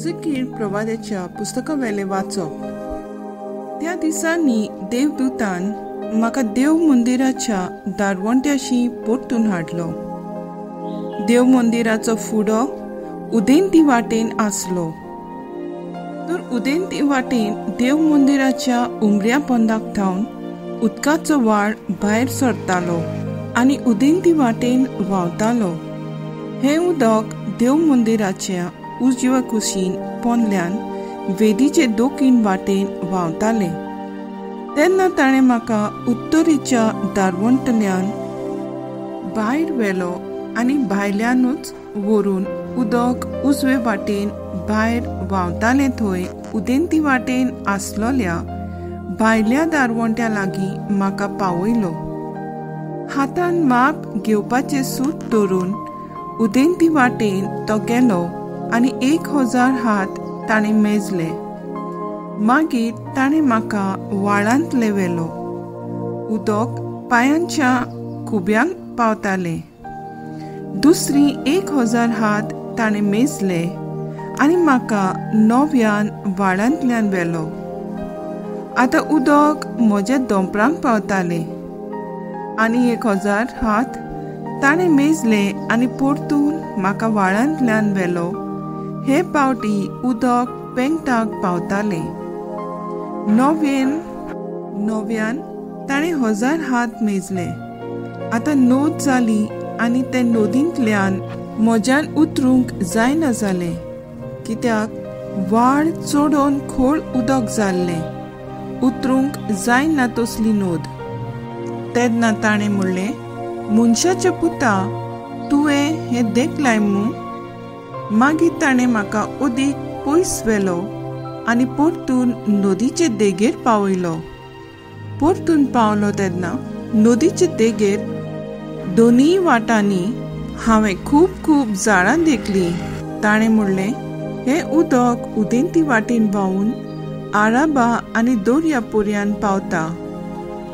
एझेकिएल प्रवाद्याच्या पुस्तकावेले वाचप. त्या दिसांनी देवदूतान म्हाका देव मंदिराच्या दारवंट्याशी परतून हाडलो. देव मंदिराचो फुडो उदेंती वाटेन आसलो. तर उदेंती वाटेन देव मंदिराच्या उमऱ्या पोंदाक थावन उदकाचो व्हाळ भायर सरतालो आनी उदेंती वाटेन व्हांवतालो. हे उदक देव मंदिराच्या उजव्या कुशीन पोंदल्यान वेदीचे दोखीण वाटेन व्हांवताले. तेन्ना ताणें म्हाका उत्तरेच्या दारवंटल्यान भायर व्हेलो आनी भायल्यानूच व्हरून उदक उजवे वाटेन भायर व्हांवतालें थंय उदेंती वाटेन आसलोल्या भायल्या दारवंट्या लागीं म्हाका पावयलो. हातान माप घेवपाचें सूत दवरून उदेंती वाटेन तो गेलो आनी 1000 हात ताणें मेजले. मागीर ताणें म्हाका व्हाळांतले व्हेलो. उदक पांयांच्या खुब्यांक पावतालें. दुसरी 1000 हात ताणें मेजले आनी म्हाका नव्यान व्हाळांतल्यान व्हेलो. आतां उदक म्हज्या दोंपरांक पावतालें. आनी 1000 हात ताणें मेजले आनी परतून म्हाका व्हाळांतल्यान व्हेलो. हे पावटी उदक पेंगटाक पावतालें. नव्यान ताणें 1000 हात मेजले. आतां नोद जाली आनी ते नोदींतल्यान म्हज्यान उतरूंक जायना जालें, कित्याक व्हाळ चोडोन खोल उदक जाल्लें. उतरूंक जायना तसली नोद. तेन्ना ताणें म्हणलें, मनशाच्या पुता, तुवें हें देखलाय मू? मागीर ताणें म्हाका ओदीक पयस व्हेलो आनी परतून नदीचे देगेर पावयलो. परतून पावलो तेन्ना नदीचे देगेर दोनीय वाटांनी हांवें खूब झाडां देखलीं. ताणें म्हणलें, हें उदक उदेंती वाटेन व्हांवून आराबा आनी दर्या पर्यंत पावता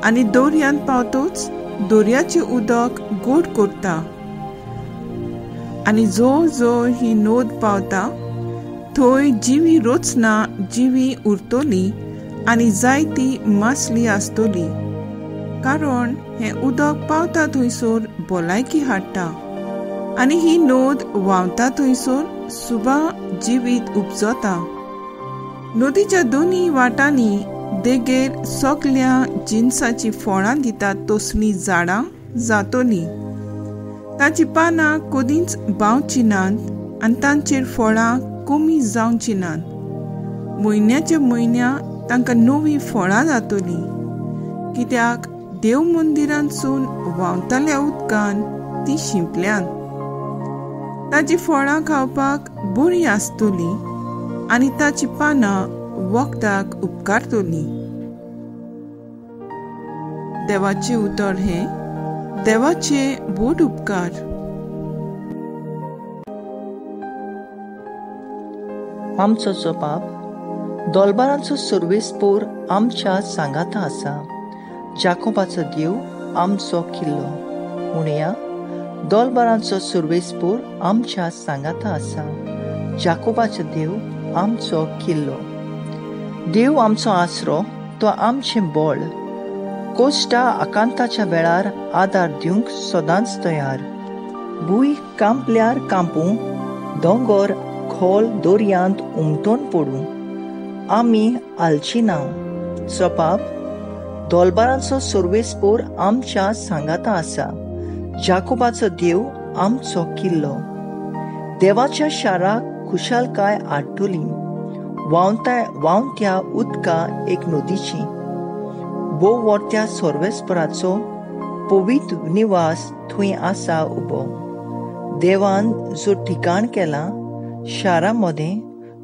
आनी दर्यांत पावतोच दर्याचें उदक गोड करता. आनी जो ही नोद पावता थंय जिवी रोचना जिवी उरतली आनी जायती मासली आसतली. कारण हें उदक पावता थंयसर भलायकी हाडटा आनी ही नोद व्हांवता थंयसर सुबा जिवीत उपजता. नदीच्या दोनी वाटांनी देगेर सगल्या जिनसाची फळां दितात तसलीं झाडां जातलीं. ताची पानां कदींच बावची नात आनी तांचेर फळां कमी जावची नात. म्हयन्याच्या म्हयन्या तांकां नवीं फळां जातलीं, कित्याक देव मंदिरांतसून व्हांवताल्या उदकान ती शिंपल्यान. ताची फळां खावपाक बरीं आसतलीं आनी ताची पानां वखदाक उपकारतलीं. देवाचें उतर हें. देवाचे बोट उपकार. आमचो जबाब. दोलबारांचो सर्वेस्पोर आमच्या सांगाता आसा. जाकोबाचो देव आमचो किल्लो. म्हणया, दोलबारांचो सर्वेस्पोर आमच्या सांगाता आसा. जाकोबाचो देव आमचो किल्लो. देव आमचो आसरो, तो आमचें बळ. कोश्टा आकांताच्या वेळार आदार दिवंक सदांच तयार. भूंय कांपल्यार कांपूं, दोंगर खोल दर्यांत उमटोन पडूं, आमी आलची ना. जबाब. दोलबारांचो सर्वेस्पोर आमच्या सांगाता आसा. जाकोबाचो देव आमचो किल्लो. देवाच्या शाराक खुशालकाय आडटली. व्हांवत्या उदका एक नदीची. बोवोरत्या सर्वेस्पराचो पवित्र निवास थंय आसा उबो. देवान जो ठिकाण केलां शारामध्ये,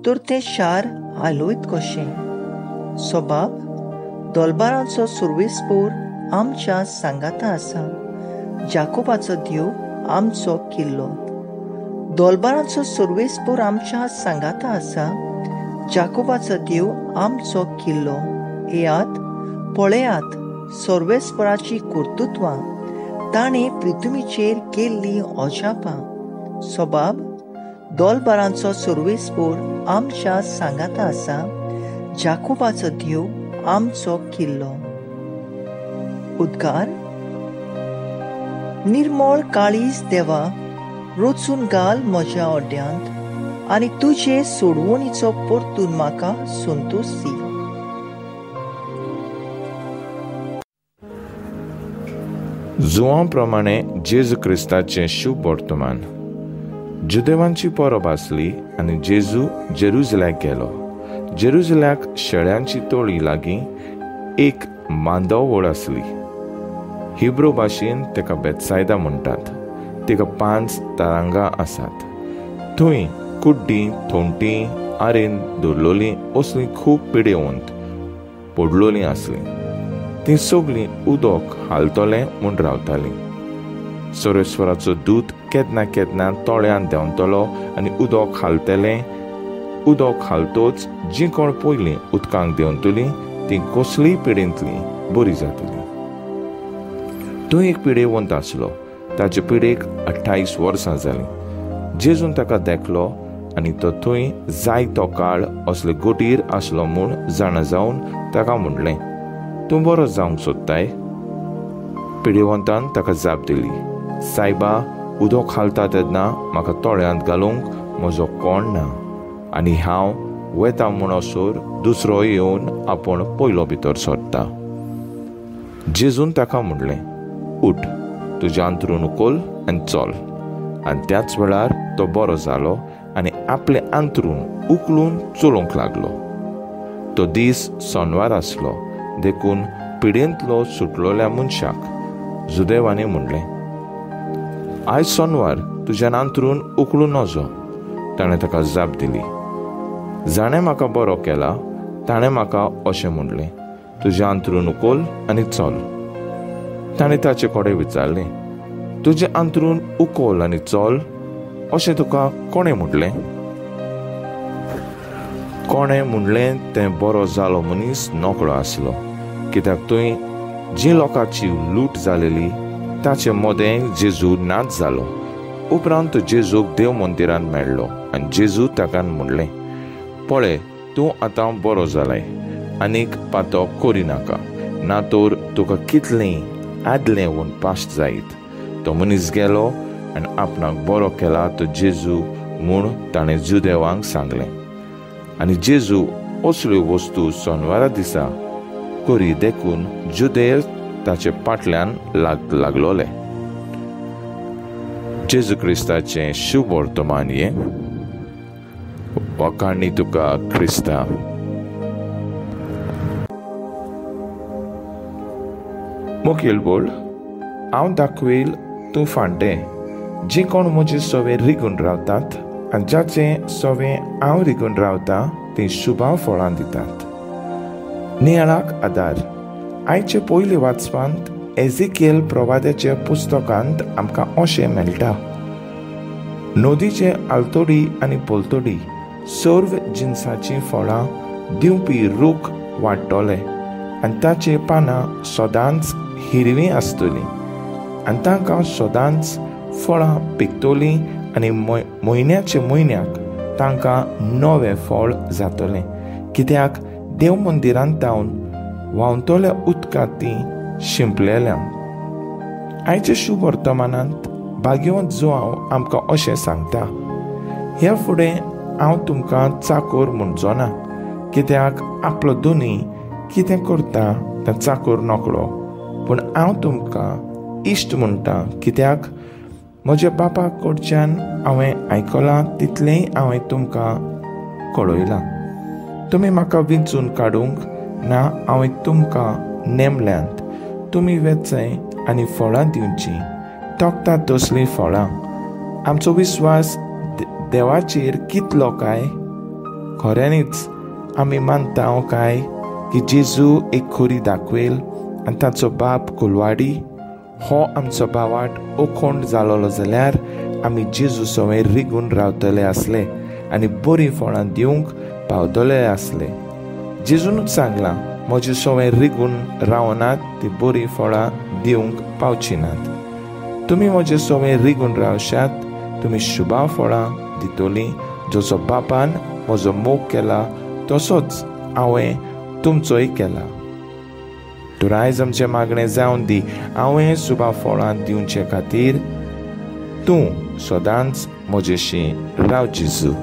तर तें शार हालोयत कशें. सबाब. दोलबारांचो सर्वेस्पोर आमच्या सांगाता आसा. जाकोबाचो देव आमचो किल्लो. दोलबारांचो सर्वेस्पोर आमच्या सांगाता आसा. जाकोबाचो देव आमचो किल्लो. येयात, पळयात सर्वेस्पराची कर्तृत्वां. ताणें पृथ्वीचेर केल्लीं अजापां. सबाब. दोलबारांचो सर्वेस्पूर आमच्या सांगाता आसा. जाकोबाचो देव आमचो किल्लो. उद्गार. निर्मळ काळीज देवा, रोचून घाल म्हज्या ओड्यांत आनी तुजे सोडवणीचो परतून म्हाका संतोश दी. जुवां प्रमाणे जेजू क्रिस्ताचें शुभ वर्तमान. जुदेवांची परब आसली आनी जेजू जेरुसलेमाक गेलो. जेरुसल्याक शेळ्यांची तोळी लागीं एक मांदव वड आसली. हिब्रू भाशेन तेका बेतसायदा म्हणटात. तिका 5 तारांगां आसात. थंय कुड्डीं, थोंटीं, आरेन दवरलोलीं असलीं खूब पिडेवंत पडलोलीं आसलीं. तीं सगळीं उदक हालतलें म्हूण रावतालीं. सर्वेस्वराचो दूत केन्ना केन्ना तळ्यान देंवतलो आनी उदक हालतलें. उदक हालतोच जीं कोण पयलीं उदकांक देंवतलीं तीं कसलीय पिडेंतलीं बरी जातलीं. थंय एक पिडेवंत आसलो. ताचे पिडेक 28 वर्सां जालीं. जेजून ताका देखलो आनी तो थंय जायतो काळ असले गोटीर आसलो म्हूण जाणा जावन ताका म्हणलें, तूं बरो जावंक सोदताय? पिडेवंतान ताका जाप दिली, सायबा, उदक हालता तेन्ना म्हाका तळ्यांत घालूंक म्हजो कोण ना आनी हांव वेता म्हणसर दुसरो येवन आपूण पयलो भितर सरता. जेजून ताका म्हणलें, उठ, तुजें अंथरूण उखल आनी चल. आनी त्याच वेळार तो बरो जालो आनी आपलें अंथरूण उखलून चलोवंक लागलो. तो दीस सोनवार आसलो. देखून पिडेंतलो सुटलोल्या मनशाक जुदेवांनी म्हणलें, आयज सोनवार, तुज्यान अंथरूण उखलून नजो. ताणें ताका जाप दिली, जाणें म्हाका बरो केला ताणें म्हाका अशें म्हणलें, तुजें अंथरूण उखल आनी चल. ताणें ताचे कडेन विचारलें, तुजें अंथरूण उखल आनी चल अशें तुका कोणें म्हणलें? कोणें म्हणलें तें बरो जालो मनीस नोकळो आसलो, कित्याक थंय जी लोकांची लूट जालेली ताचे मोदें जेजू नाच जालो. उपरांत जेजूक देव मंदिरांत मेळ्ळो आनी जेजू ताका म्हणलें, पळय, तूं आतां बरो जालाय. आनीक पातो करिनाका, ना तर तुका कितलेंय आदलें वून पाश्ट जायत. तो मनीस गेलो आनी आपणाक बरो केला तो जेजू म्हूण ताणें जुदेवांक सांगलें. आनी जेजू असल्यो वस्तू सोनवारा दिसा करी देखून जुदेव ताचे फाटल्यान लागलोले. जेजू क्रिस्ताचें शुभ वर्तमान हें. वखाणी तुका क्रिस्ता. मुखेल बोल. हांव दाखवेल तूं फांटें. जे कोण म्हजे सवे रिगून रावतात आनी जाचें सवें हांव रिगून रावतां तीं शुभां फळां दितात. नियाळाक आदार. आयचे पयले वाचपांत एझेकिएल प्रवाद्याच्या पुस्तकांत आमकां अशें मेळटा, नदीचे आलतोडी आनी पोलतोडी सर्व जिन्साचीं फळां दिवपी रूख वाडटले आनी ताची पानां सदांच हिरवीं आसतलीं आनी तांकां सदांच फळां पिकतलीं आनी म्हयन्याचे म्हयन्याक तांकां नवें फळ जातलें, कित्याक देव मंदिरांत जावन व्हांवतल्या उदकांत तीं शिंपलेल्यान. आयच्या शुभ वर्तमानांत भाग्यवंत जुआंव आमकां अशें सांगता, ह्या फुडें हांव तुमकां चाकर म्हणचो ना, कित्याक आपलो दोनी कितें करता तें चाकर नकळो, पूण हांव तुमकां इश्ट म्हणटा, कित्याक म्हज्या बापा कडच्यान हांवें आयकलां तितलेंय हांवें तुमकां कळयलां. तुमी म्हाका विंचून काडूंक ना, हांवें तुमकां नेमल्यांत. तुमी वेचाय आनी फळां दिवचीं, तोखतात तसलीं फळां. आमचो विस्वास देवाचेर कितलो काय? खऱ्यांनीच आमी मानता काय की जेजू एक खोरी दाखवेल आनी ताचो बाप कुलवाडी हो आमचो भावाट ओखोंड जालोलो जाल्यार आमी जेजू सवय रिगून रावतले आसले आनी बरीं फळां दिवंक पावतले आसले. जेजूनच सांगलां, म्हजी सवय रिगून रावनात ती बरीं फळां दिवंक पावची नात. तुमी म्हजे सवय रिगून रावशात, तुमी शुभां फळां दितोली जसो बापान म्हजो मोग केला तसोच हांवें तुमचोय केला. तूं आयज आमचें मागणें जावन दी. हांवें सुबा फळां दिवचे खातीर तूं सदांच म्हजेशी राव जेजू.